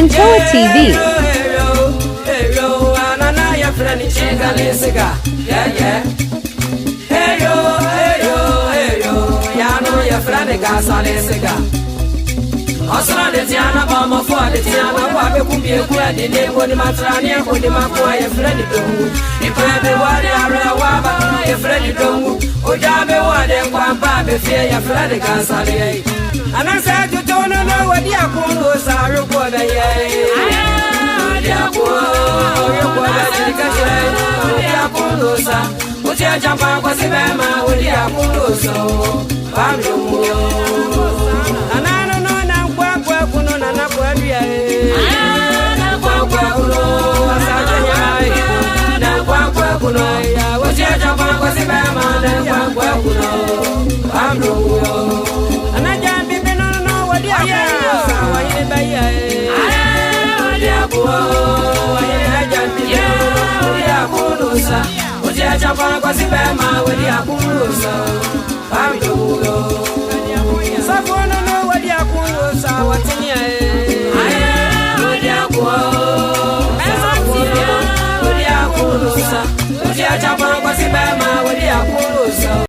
Mantoa TV. Osra de Tiana Bama for the Tiana Wabe could be a good name when the Matrania or the Makua, a friendly dongo. If I be what I Waba, a friendly dongo, or Jabe what and one baby fear your friendly Gansale. And I said, you don't know what the Apolos are reported. Put your jump out was a bama with the Apoloso. And I don't know now, Quapuno, and Aquaria. What's your jump out was a bama and Quapuno? And I can't be no what the Apolosa. Japa kwa sibema wedi akumusa. Pamido.